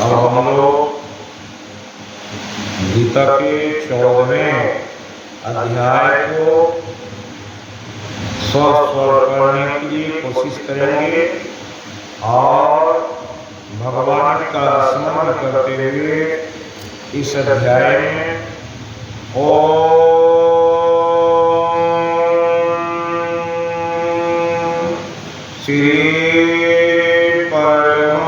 अब हम लोग गीता के 14वें अध्याय को स्वर पढ़ने के लिए कोशिश करेंगे और भगवान का स्मरण करते हुए इस अध्याय में ओम श्री परम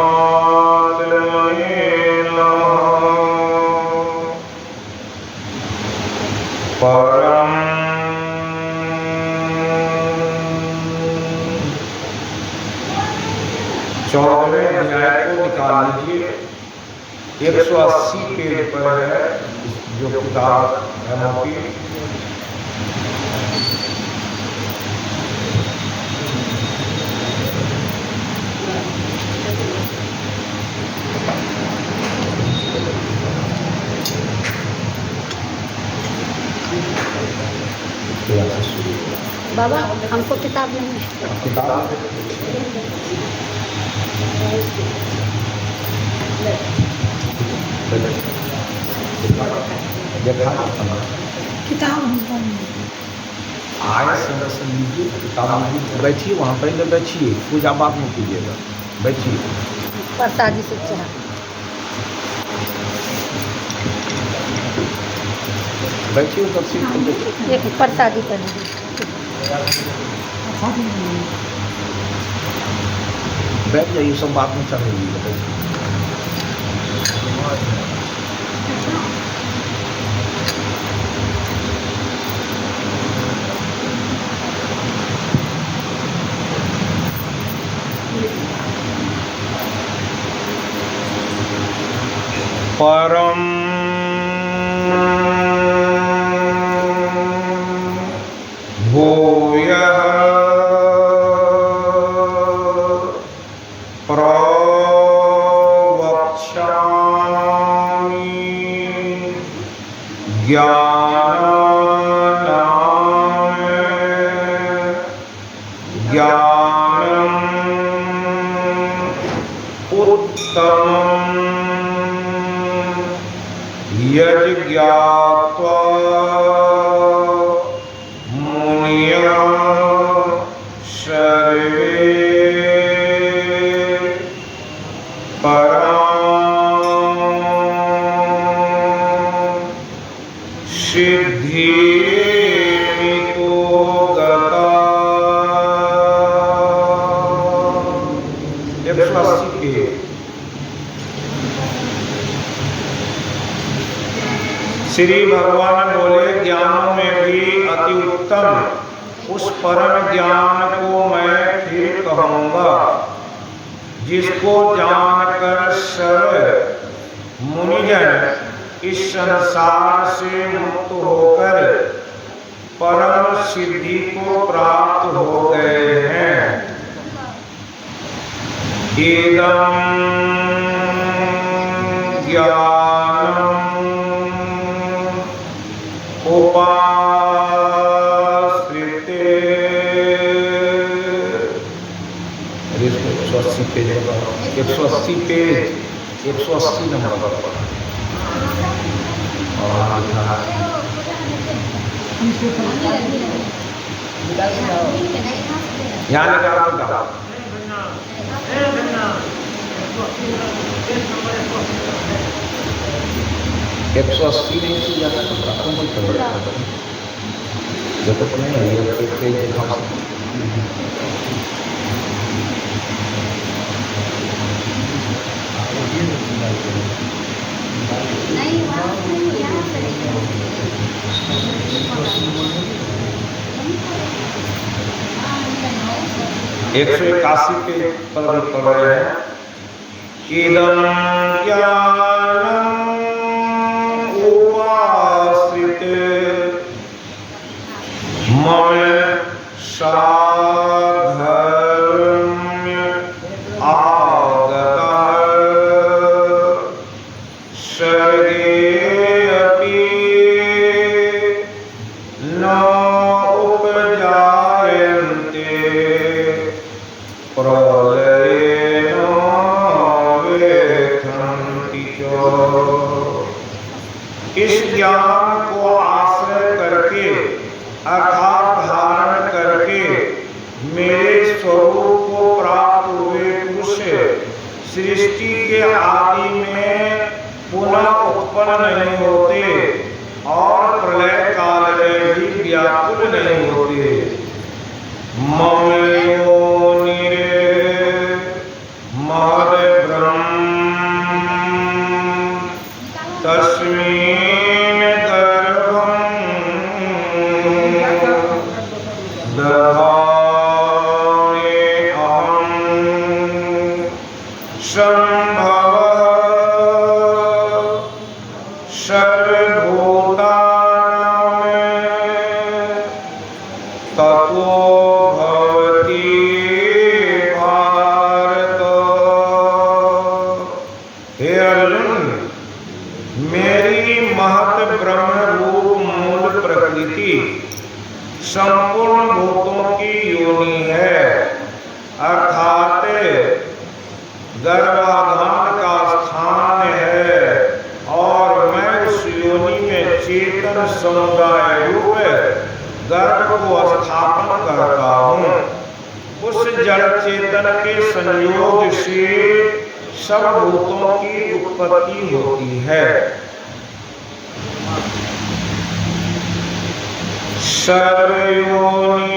14वें अध्याय को निकाल लीजिए। 180 पेज पर है जो किताब है मोटी। बाबा हमको किताब नहीं है। किताब किताब आए संदर्शन लीजिए, किताब लीजिए, बैठिए वहाँ पहले बैठिए, पूजा बात में कीजिएगा, बैठिए। प्रसादी से चढ़ा बैठिए तब सीट पर बैठिए। एक प्रसादी कर बैठ जाइए, सब बात में चल रही है। परम भूयः प्रवक्ष्यामि ज्ञानानां ज्ञानम् उत्तमम् यज्ञात्वा मुनयः सर्वे परां सिद्धिमितो गताः। 180 के श्री भगवान बोले, ज्ञानों में भी अति उत्तम उस परम ज्ञान को मैं फिर कहूँगा जिसको जानकर सर्व मुनिजन इस संसार से मुक्त होकर परम सिद्धि को प्राप्त हो गए हैं। इदं ज्ञानम् उपाश्रिते 180 पेज 180 पेज 180 नंबर पर यहाँ निकाल 180 नहीं से ज़्यादा कम करो जब तक नहीं है ये पेज दिखाओ। नहीं वहाँ नहीं यहाँ से 181 पेज पर पढ़ रहे हैं। इदं ज्ञानम् उपाश्रिते मम साधर्म्य आगतः सर्गे अपि न उपजायन्ते प्रलये न व्यथन्। अर्थात धारण करके मेरे स्वरूप को प्राप्त हुए पुरुष सृष्टि के आदि में पुनः उत्पन्न नहीं होते और प्रलय काल में भी व्याकुल नहीं होते। मम योनिरे महद ब्रह्म तस्मिन् गर्भं दधामि अहं संभवः सर्वभूतानां ततो भवति भारत। हे अर्जुन, मेरी महत ब्रह्म रूप मूल प्रकृति संपूर्ण भूतों की योनि है, अर्थात गर्भाधान का स्थान है, और मैं उस योनि में चेतन समुदाय रूप गर्भ को स्थापन करता हूँ। उस जड़ चेतन के संयोग से सब भूतों की उत्पत्ति होती है।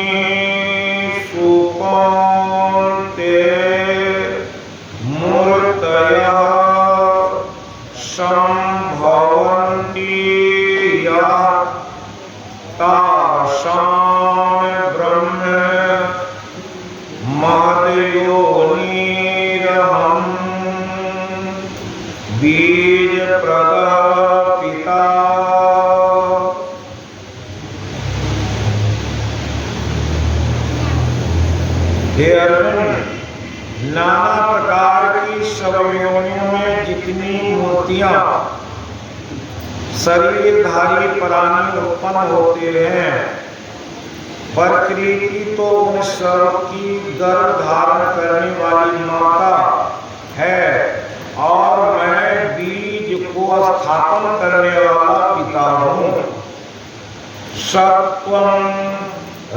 सर्वयोनिषु कौन्तेय मूर्तयः सम्भवन्ति यत् तासां ब्रह्म महद्योनिरहं बीजप्रदः पिता। हे अर्जुन, नाना प्रकार की सब योनियों में जितनी मूर्तियां शरीरधारी प्राणी उत्पन्न होते हैं, प्रकृति तो उन सब की गर्भ धारण करने वाली माता है, और मैं बीज को स्थापन करने वाला पिता हूँ। सत्वं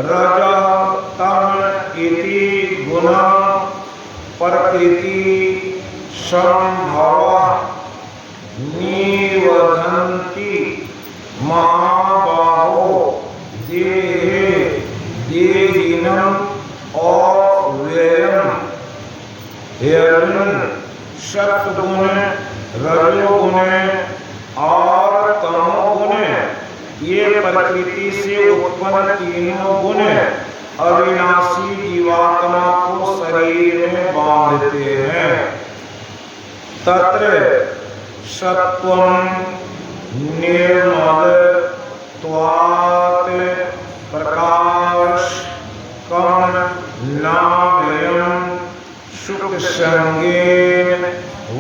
रजः तम इति गुण प्रकृति संभव निवधन्ति महाबाहो देहे देहिनम् अव्ययम्। हे अर्जुन, सत्वगुण, रजोगुण और तमोगुण ये प्रकृति से उत्पन्न तीनों गुण अविनाशी जीवात्मा को शरीर में बांधते हैं। तत्र सत्वं निर्मलत्वात् प्रकाश कम नामयम् सुख संगेन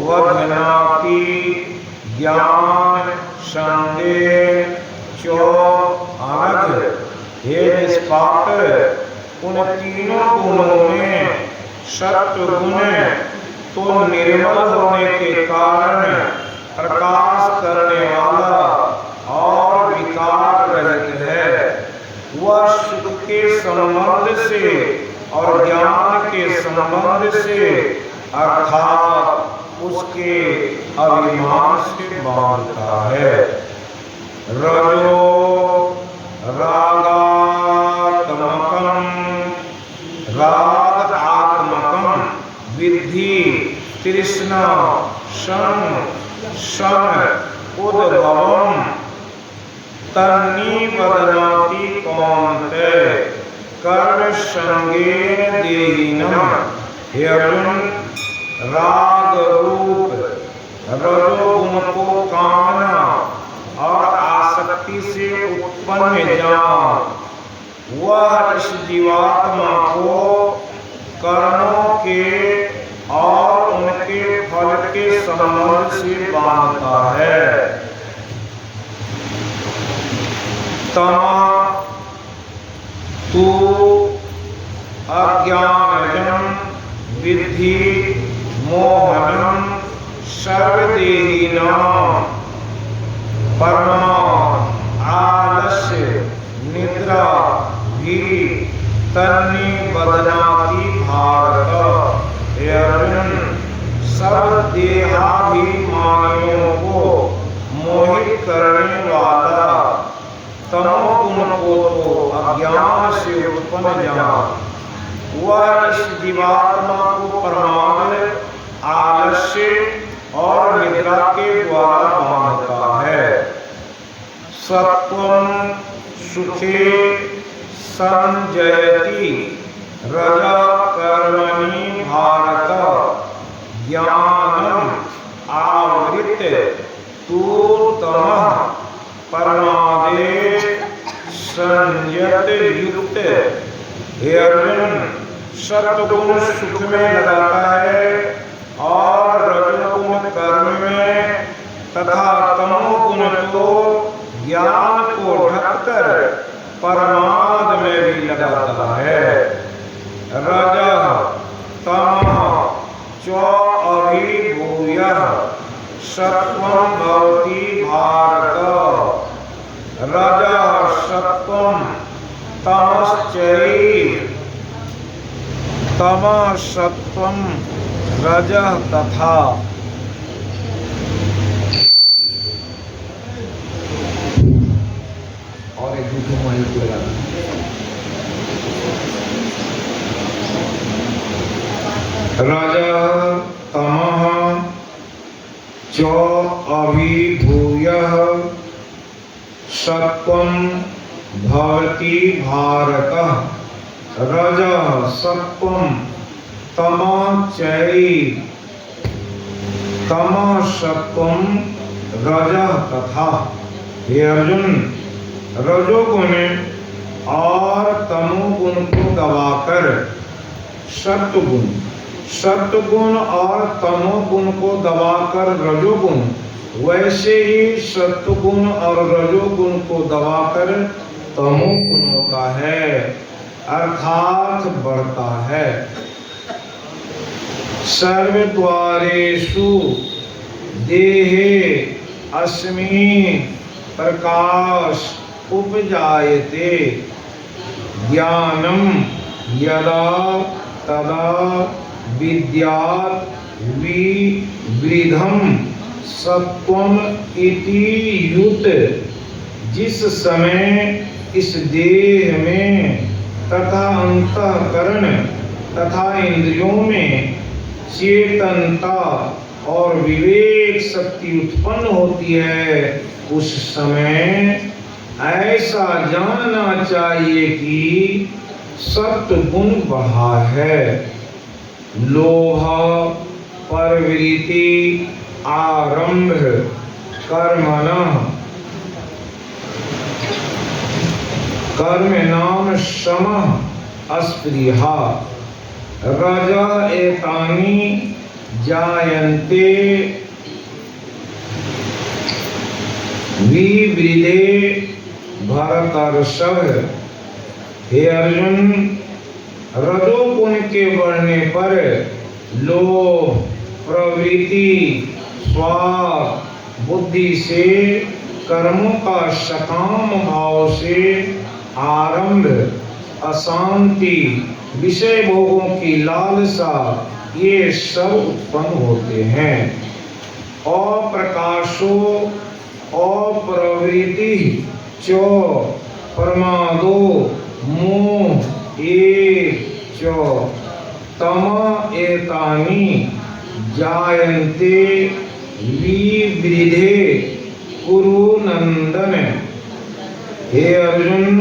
वदनाति ज्ञान संगेन चो अनघ। हे निष्पाप, उन तीनों गुणों में सत्व गुण तो निर्मल होने के कारण प्रकाश करने वाला और विकार रहित है। वह सुख के संबंध से और ज्ञान के संबंध से अर्थात उसके अभिमान से बांधता है। रजो रागात्मकं राग आत्मकं विद्धि तृष्णा सम उद्भवम् तन्निबध्नाति कौन्तेय कर्म संगेन देहिनम्। हे अर्जुन, राग रूप रजोगुण को कामना और आसक्ति से उत्पन्न ज्ञान वह इस जीवात्मा को कर्मों के और उनके फल के संबंध से बांधता है। तमा तू अज्ञानजं विद्धि मोहनं सर्वदेहिनां परमा आलस्य निद्रा भी तन्नी बदनाती भारत। हे अर्जुन, सब देहाभिमानियों को मोहित करने वाला तमोगुण को तो अज्ञान से उत्पन्न जान, वह इस जीवात्मा को प्रमाद, आलस्य और निद्रा के द्वारा बांधता है। सत्वं सुखे संजयति रजा कर्मणि भारत, ज्ञानम आवृत तू तमः प्रमादे संयत युक्त। हे अर्जुन, सत्वगुण सुख में लगाता है और रजोगुण कर्म में तथा तमोगुण तो ज्ञान को ढककर प्रमाद में भी लगाता है। रजः तमः च अभिभूयः सत्वं भवति भारत। रजः सत्वं तमश्चैव, तमः सत्वं रजः तथा। और एक दूसरे माइल को लगा रजः तमः च अभिभूयः सत्वं भवति भारत। रजः सत्वं तमः चैव, तमः सत्वं रजः तथा। हे अर्जुन, रजोगुण और तमोगुण को दबाकर सत्वगुण, सत्वगुण और तमोगुण को दबाकर रजोगुण, वैसे ही सत्वगुण और रजोगुण को दबाकर तमोगुण होता है, अर्थात बढ़ता है। सर्वद्वारेषु देहे अस्मिन् प्रकाश उपजायते, ज्ञानम यदा तदा विद्यात् विवृद्धम् सत्वम इति युत। जिस समय इस देह में तथा अंतःकरण तथा इंद्रियों में चेतनता और विवेक शक्ति उत्पन्न होती है, उस समय ऐसा जानना चाहिए कि सत्वगुण बढ़ा है। लोभ प्रवृत्ति आरंभ कर्मणः कर्म नाम समः अस्पृहा। रज एतानि जायन्ते विवृद्धे भरतर्षभ। हे अर्जुन, रजोगुण के बढ़ने पर लोभ प्रवृत्ति स्वार्थ बुद्धि से कर्मों का सकाम भाव से आरंभ, अशांति, विषय भोगों की लालसा, ये सब उत्पन्न होते हैं। अप्रकाशो अप्रवृत्ति च प्रमादो मोह च तम एतानि जायन्ते विवृद्धे कुरु नंदन। हे अर्जुन,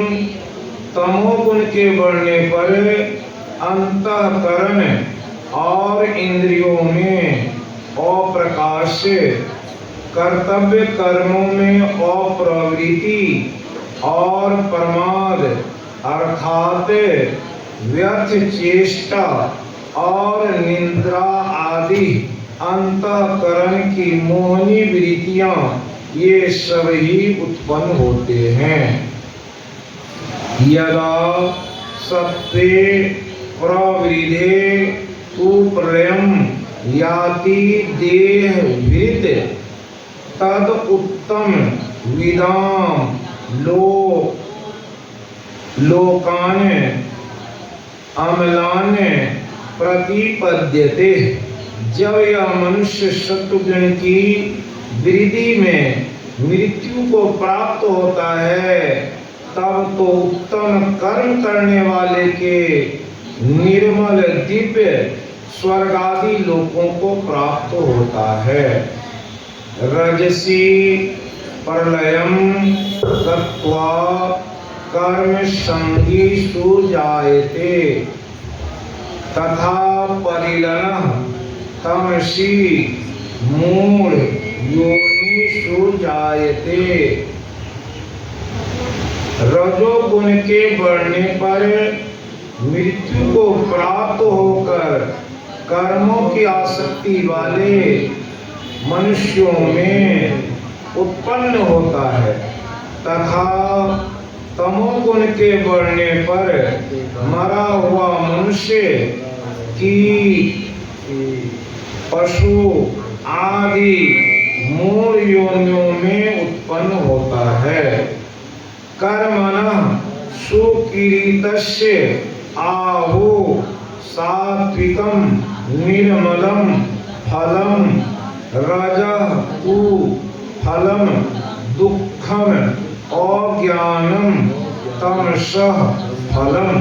तमोगुण के बढ़ने पर अंतःकरण और इंद्रियों में अप्रकाश, कर्तव्य कर्मों में अप्रवृत्ति और प्रमाद अर्थात व्यर्थ चेष्टा और निंद्रा आदि अंतःकरण की मोहनी वृत्तियां, ये सब ही उत्पन्न होते हैं। यदा सत्वे प्रवृद्धे तु प्रलयम् याति देहभृत् तद उत्तम विदाम लोक लोकाने अमलाने प्रतिपद्यते। जब यह मनुष्य शत्रुघ्न की वृद्धि में मृत्यु को प्राप्त होता है, तब तो उत्तम कर्म करने वाले के निर्मल दिव्य स्वर्ग आदि लोकों को प्राप्त होता है। रजसी प्रलयम गत्वा कर्म संगी सुजायते तथा परिलनः तमसी मूढ़ योनिषु जायते। रजोगुण के बढ़ने पर मृत्यु को प्राप्त होकर कर्मों की आसक्ति वाले मनुष्यों में उत्पन्न होता है, तथा तमोगुण के बढ़ने पर मरा हुआ मनुष्य की पशु आदि मूल योनियों में उत्पन्न होता है। कर्मणः सुकिरीटस्य आहु सात्विकं निर्मलं फलं रजः उ फलं दुःखम अज्ञानम तमसः फलम।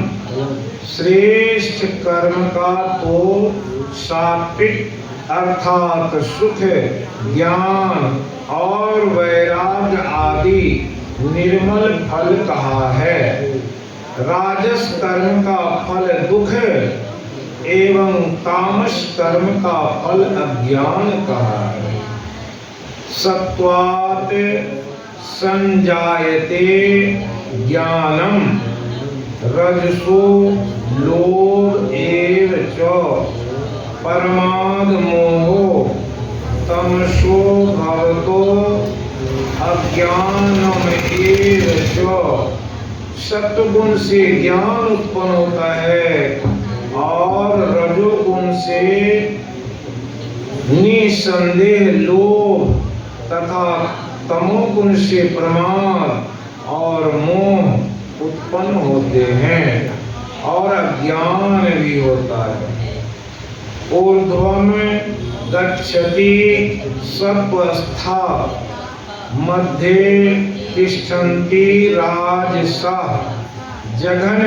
श्रेष्ठ कर्म का तो सात्विक अर्थात सुख, ज्ञान और वैराग्य आदि निर्मल फल कहा है। राजस कर्म का फल दुख एवं तामस कर्म का फल अज्ञान कहा है। सत्वात् संजायते ज्ञानम रजसो लोभ एव च परमाद मोहो तमसो भवतो अज्ञानम एव च। सत्वगुण से ज्ञान उत्पन्न होता है और रजोगुण से निसंदेह लोभ तथा तमोगुण से प्रमाद और मोह उत्पन्न होते हैं और अज्ञान भी होता है। ऊर्ध्वम गच्छति सत्वस्था मध्ये तिष्ठन्ति राजसः। जघन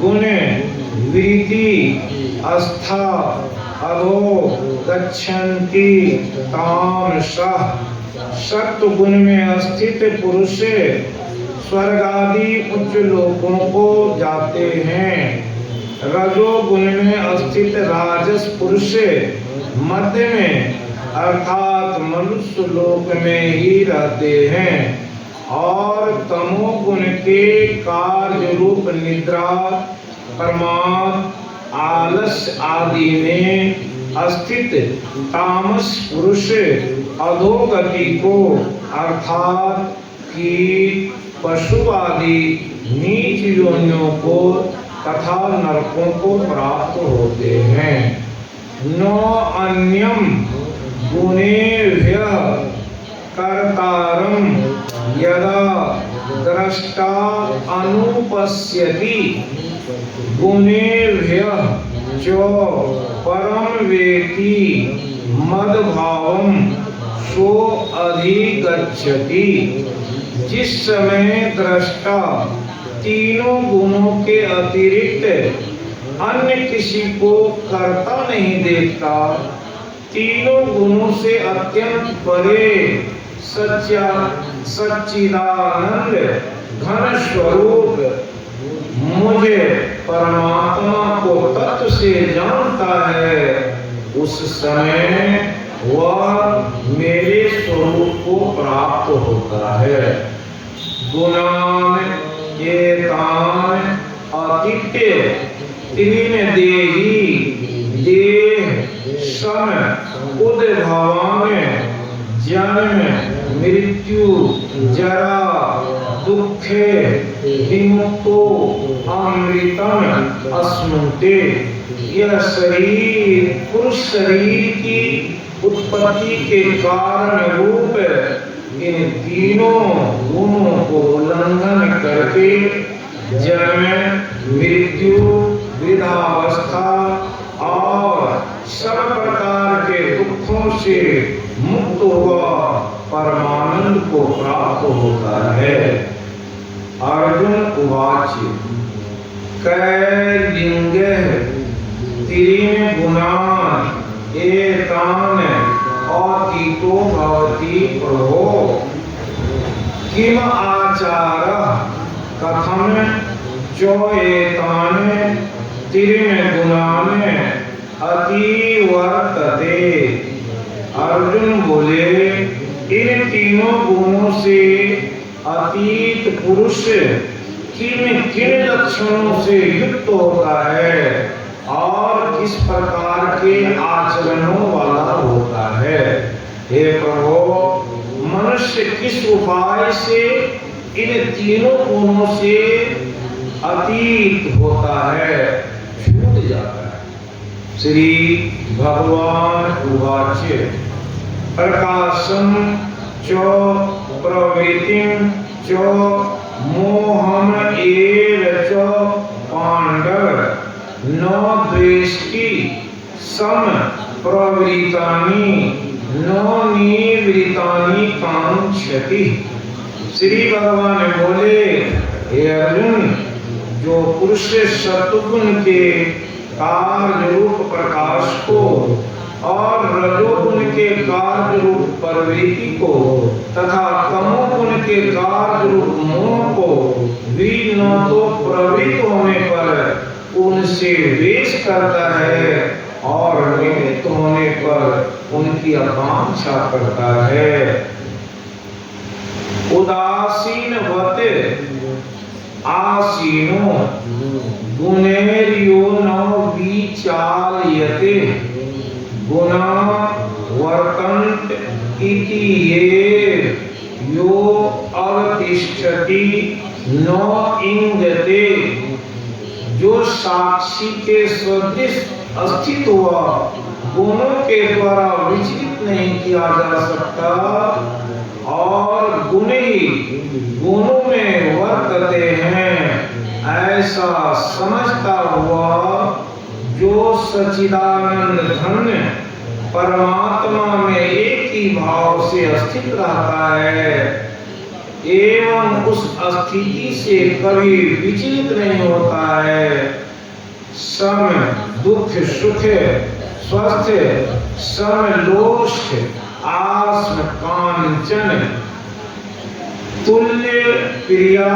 गुण वृद्धि अस्था अधो गच्छन्ति तामसः। सत्व गुण में स्थित पुरुष स्वर्ग आदि उच्च लोकों को जाते हैं। रजोगुण में स्थित राजस पुरुष मध्य में अर्थात मनुष्य लोक में ही रहते हैं और तमोगुण के कार्य रूप निद्रा, प्रमाद, आलस्य आदि में स्थित तामस पुरुष अधोगति को अर्थात कीट, पशु आदि नीच योनियों को तथा नरकों को प्राप्त होते हैं। न अन्यम गुणेभ्यः कर्तारं यदा द्रष्टा अनुपश्यति गुणेभ्यः च परम वेति मद्भावं सो अधिगच्छति। जिस समय दृष्टा तीनों गुणों के अतिरिक्त अन्य किसी को करता नहीं देखता, तीनों गुणों से अत्यंत परे सच्चिदानंद घन स्वरूप मुझे परमात्मा को तत्व से जानता है, उस समय वह मेरे स्वरूप को प्राप्त होता है। गुणान एतान अतित्य तीन देही देह सम उद्भवान जन्म मृत्यु जरा दुखे विमुक्तो अमृतम अस्नुते। यह शरीर पुरुष शरीर की उत्पत्ति के कारण रूप इन तीनों गुणों को उल्लंघन करके जन्म, मृत्यु, वृद्धावस्था और सब प्रकार के दुखों से मुक्त हुआ परमानंद को प्राप्त होता है। अर्जुन उवाच कैलिंगः त्रीन् गुणान् एतान् अतीतो भवति प्रभो किम आचारः कथम चोएतान् त्रीन् गुणान् अतिवर्तते। अर्जुन बोले इन तीनों गुणों से अतीत पुरुष किन किन लक्षणों से युक्त होता है और किस प्रकार के आचरणों वाला होता है। हे प्रभु, मनुष्य किस उपाय से इन तीनों गुणों से अतीत होता है, छूट जाता है। श्री भगवान उवाच प्रकाशम च प्रवृत्तिं च मोहम एव च पांडव न द्वेष्टि सम प्रवृत्तानि न निवृत्तानि कांक्षति। श्री भगवान बोले हे अर्जुन, जो पुरुष सत्वगुण के कार्य रूप प्रकाश को और रजोगुण के कार्य रूप प्रवृत्ति को तथा तमोगुण के कार्य रूप मोह को भी न तो प्रवृत्त होने पर उनसे द्वेष करता है और निमित्त होने पर उनकी आकांक्षा करता है। उदासीनवत् आसीनो गुणैर्यो न विचाल्यते गुणा वर्तन्त इति ये यो अवतिष्ठति न इंगते। जो साक्षी के सदृश अस्तित्व हुआ गुणों के द्वारा विचलित नहीं किया जा सकता और गुण ही गुणों में वर्तते हैं, ऐसा समझता हुआ जो सच्चिदानंद धन्य परमात्मा में एक ही भाव से स्थित रहता है एवं उस स्थिति से कभी विचलित नहीं होता है। सम दुख सुख स्वस्थ समलोष आस्म कांचन तुल्य प्रिया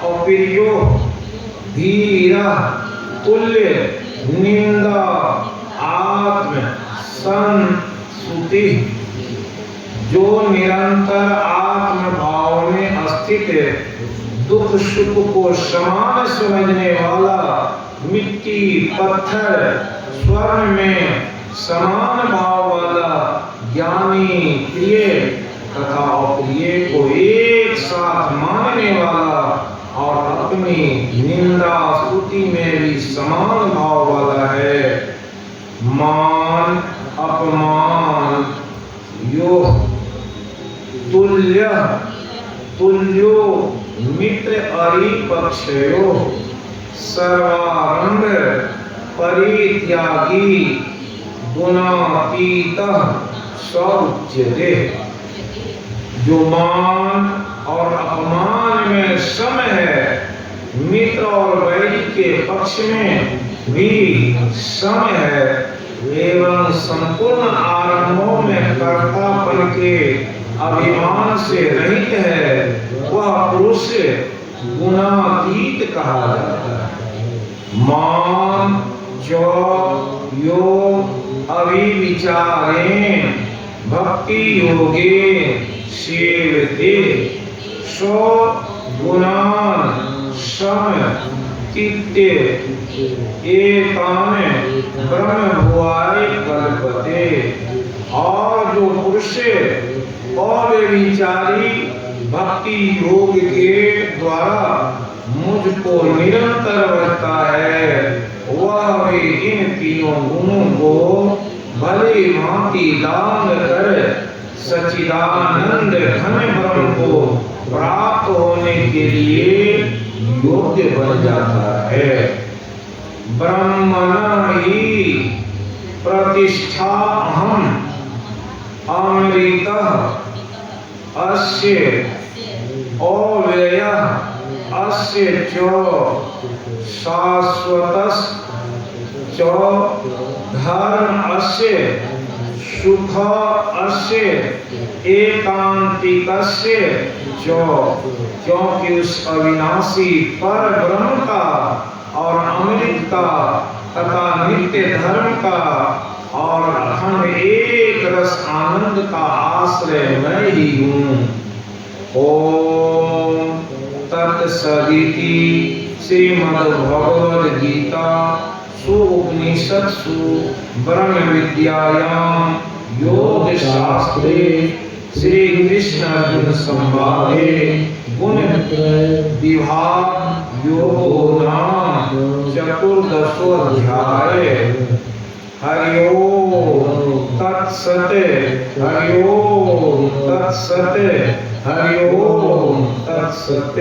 अप्रियो धीरा तुल्य निंदा आत्म संस्तुति। जो निरंतर आत्म भाव में स्थित दुख सुख को समान समझने वाला मिट्टी पत्थर स्वर्ण में समान भाव वाला ज्ञानी प्रिय तथा अप्रिय को एक साथ मानने वाला और अपनी निंदा स्तुति में भी समान भाव वाला है। मान अपमान यो तुल्य तुल्यो मित्र अरिपक्षयो सर्वारंभ परित्यागी गुणातीतः सौच्यते। जो मान और अपमान में सम है, मित्र और वैरी के पक्ष में भी सम है एवं संपूर्ण आरंभों में कर्तापन के अभिमान से रहित है, वह पुरुष गुणातीत कहा जाता है। मान जो यो अविविचारेण भक्ति योगे सेवते सो गुणान सम चित्ते एतान ब्रह्मभुआय कल्पते। और जो पुरुष अव्यभिचारी भक्ति योग के द्वारा मुझको निरंतर रहता है, वह भी इन तीनों गुणों को भली भांति दान कर सच्चिदानंद घन ब्रह्म को प्राप्त होने के लिए योग्य बन जाता है। ब्रह्मण ही प्रतिष्ठा अहम अमृत अस्य अव्यय अस्य च शाश्वतस् च धर्म अस्य सुख अस्य एकांतिकस्य च, क्योंकि उस अविनाशी पर ब्रह्म का और अमृत का तथा नित्य धर्म का और अखंड एक रस आनंद का आश्रय मैं ही हूँ। ओम तत्सदिति श्रीमद्भगवद गीता उपनिषत्सु ब्रह्म विद्यायां योग शास्त्रे श्री कृष्ण अर्जुन संवादे गुण विभाग योगो नाम चतुर्दशोऽध्याय। हरि ओम तत्सत, हरि ओम तत्सत, हरि ओम तत्सत।